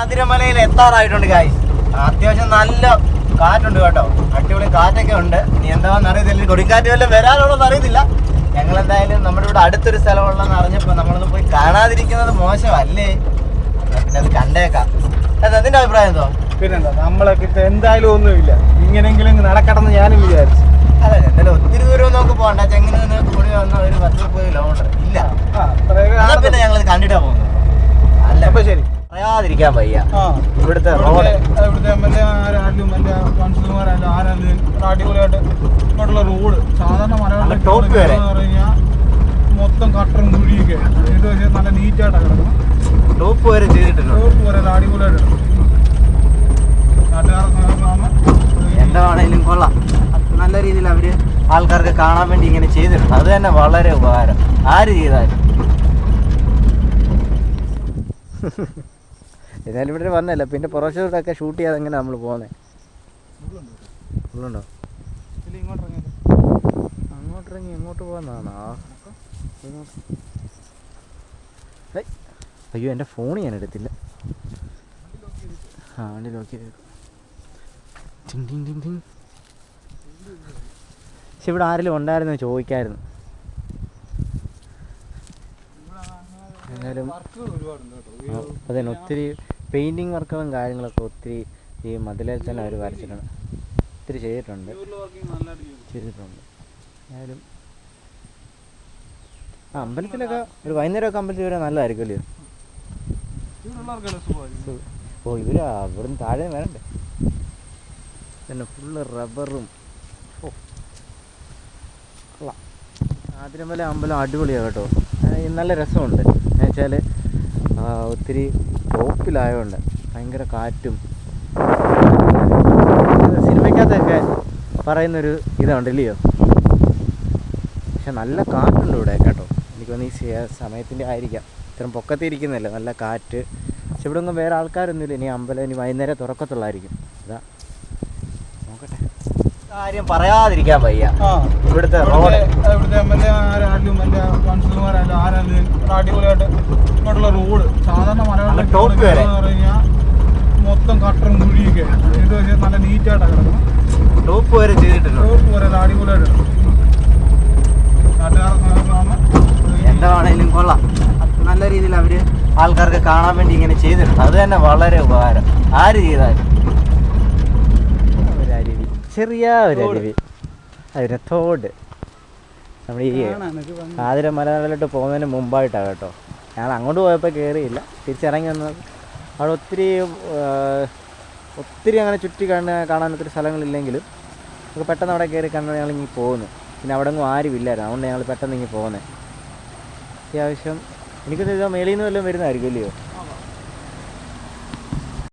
ആതിരമലയിൽ എത്താറായിട്ടുണ്ട് guys. അത്യാവശ്യം നല്ല കാറ്റുണ്ട് കേട്ടോ, അടിപൊളി കാറ്റൊക്കെ ഉണ്ട്. ഇനി എന്താണെന്ന് അറിയത്തില്ല, കൊടുങ്കാറ്റ് വല്ലതും വരാനുള്ളതെന്ന് അറിയത്തില്ല. ഞങ്ങൾ എന്തായാലും നമ്മുടെ ഇവിടെ അടുത്തൊരു സ്ഥലമുള്ളതെന്ന് അറിഞ്ഞപ്പോൾ നമ്മളൊന്ന് പോയി കാണാതിരിക്കുന്നത് മോശമല്ലേ? പിന്നെ അത് കണ്ടേക്കാം. അതിന്റെ അഭിപ്രായം എന്തോ? പിന്നെന്താ, നമ്മളൊക്കെ എന്തായാലും ഒന്നുമില്ല, ഇങ്ങനെങ്കിലും നടക്കണമെന്ന് ഞാനും വിചാരിച്ചു. അതെ, എന്തായാലും ഒത്തിരി ദൂരം നമുക്ക് പോകണ്ട. ചെങ്ങനെ നിന്ന് കൂടി വന്ന ഒരു 10-30 കിലോമീറ്റർ ഇല്ല. പിന്നെ ഞങ്ങളത് കണ്ടിട്ടാ പോകുന്നത്. അല്ല അപ്പൊ ശരി, പറയാതിരിക്കാൻ വയ്യ. ഇവിടുത്തെ റോഡ്, ഇവിടുത്തെ MLA ആരായാലും വലിയ കൗൺസിലർമാരായാലും ആരായാലും അടിപൊളിയായിട്ട് ഇങ്ങോട്ടുള്ള റോഡ് സാധാരണ മലയാളം ടോപ്പ് വരെ പറഞ്ഞു കഴിഞ്ഞാൽ മൊത്തം കട്ടറും കുഴിയൊക്കെ ഇത് പക്ഷേ നല്ല നീറ്റായിട്ടാണ് കിടക്കണം. ടോപ്പ് വരെ ചെയ്തിട്ടുണ്ട്. ടോപ്പ് വരെ അടിപൊളിയായിട്ട് കിടക്കും. എന്താണേലും കൊള്ളാം. നല്ല രീതിയിൽ അവര് ആൾക്കാർക്ക് കാണാൻ വേണ്ടി ഇങ്ങനെ ചെയ്തിട്ടുണ്ട്. അത് തന്നെ വളരെ ഉപകാരം. ആര് ചെയ്താലും. ഏതായാലും ഇവിടെ വന്നല്ല, പിന്നെ പുറത്തോട്ടൊക്കെ ഷൂട്ട് ചെയ്യാതെ എങ്ങനെ നമ്മൾ പോകുന്നത്? ഫുള്ളുണ്ടോ? അങ്ങോട്ടിറങ്ങി എങ്ങോട്ട് പോകുന്നതാണോ? അയ്യോ, എൻ്റെ ഫോൺ ഞാൻ എടുത്തില്ല. ആ, വണ്ടി നോക്കി. പക്ഷെ ഇവിടെ ആരെങ്കിലും ഉണ്ടായിരുന്നു ചോദിക്കായിരുന്നു. എന്നാലും അതന്നെ, ഒത്തിരി പെയിൻറ്റിങ് വർക്കുകളും കാര്യങ്ങളൊക്കെ ഒത്തിരി ഈ മതിലിൽ തന്നെ അവർ വരച്ചിട്ടുണ്ട്, ഒത്തിരി ചെയ്തിട്ടുണ്ട്. എന്നാലും അമ്പലത്തിലൊക്കെ ഒരു വൈകുന്നേരമൊക്കെ അമ്പലത്തിൽ വരാൻ നല്ലതായിരിക്കുമല്ലോ. ഓ, ഇവിടുന്ന് താഴെ വരണ്ടേ? പിന്നെ ഫുള്ള് റബ്ബറും. ഓ, കൊള്ളാം. ആതിരമല അമ്പലം അടിപൊളിയാണ് കേട്ടോ. നല്ല രസമുണ്ട്. എന്ന് വെച്ചാൽ ഒത്തിരി ടോപ്പിലായതുകൊണ്ട് ഭയങ്കര കാറ്റും. സിനിമയ്ക്കകത്തൊക്കെ പറയുന്നൊരു ഇതുണ്ടല്ലയോ. പക്ഷെ നല്ല കാറ്റുണ്ട് ഇവിടെ കേട്ടോ. എനിക്ക് തോന്നുന്നു ഈ സമയത്തിൻ്റെ ആയിരിക്കാം, ഇത്രയും പൊക്കത്തിരിക്കുന്നില്ല, നല്ല കാറ്റ്. പക്ഷെ ഇവിടെ ഒന്നും വേറെ ആൾക്കാരൊന്നുമില്ല. ഇനി അമ്പലം ഇനി വൈകുന്നേരം തുറക്കത്തുള്ളായിരിക്കും. അതാ, നോക്കട്ടെ. കാര്യം പറയാതിരിക്കാൻ വയ്യ. ഇവിടുത്തെ റോഡ്, ഇവിടുത്തെ MLA ആരായാലും വലിയ കൗൺസിലർമാരായാലും ആരായാലും അടിപൊളിയായിട്ട് ഇങ്ങോട്ടുള്ള റോഡ് സാധാരണ മലയാളം ടോപ്പ് വരെ പറഞ്ഞു കഴിഞ്ഞാൽ മൊത്തം കട്ടറും കുഴിയൊക്കെ ഇത് പക്ഷേ നല്ല നീറ്റായിട്ടാണ് കിടക്കണം. ടോപ്പ് വരെ ചെയ്തിട്ടുണ്ട്. ടോപ്പ് വരെ അടിപൊളിയായിട്ട് കിടക്കും. എന്താണേലും കൊള്ളാം. നല്ല രീതിയിൽ അവര് ആൾക്കാർക്ക് കാണാൻ വേണ്ടി ഇങ്ങനെ ചെയ്തിട്ടുണ്ട്. അത് തന്നെ വളരെ ഉപകാരം. ആര് ചെയ്താലും. ഒരരുവി, ചെറിയ ഒരരുവി, അതിന് തോട്. നമ്മൾ ഈ ആതിരമലയിലോട്ട് പോകുന്നതിന് മുമ്പായിട്ടാണ് കേട്ടോ. ഞങ്ങൾ അങ്ങോട്ട് പോയപ്പോൾ കയറിയില്ല, തിരിച്ചിറങ്ങി വന്നത്. അവിടെ ഒത്തിരി അങ്ങനെ ചുറ്റി കാണാൻ ഒത്തിരി സ്ഥലങ്ങളില്ലെങ്കിലും നമുക്ക് പെട്ടെന്ന് അവിടെ കയറി കണ്ടാൽ ഞങ്ങളിങ്ങി പോകുന്നു. പിന്നെ അവിടെ ഒന്നും ആരുമില്ലായിരുന്നു, അതുകൊണ്ട് ഞങ്ങൾ പെട്ടെന്ന് ഇങ്ങി പോകുന്നത്. അത്യാവശ്യം എനിക്കൊന്നും ഇത് മേളിൽ നിന്ന് വല്ലതും വരുന്നതായിരിക്കും അല്ലയോ.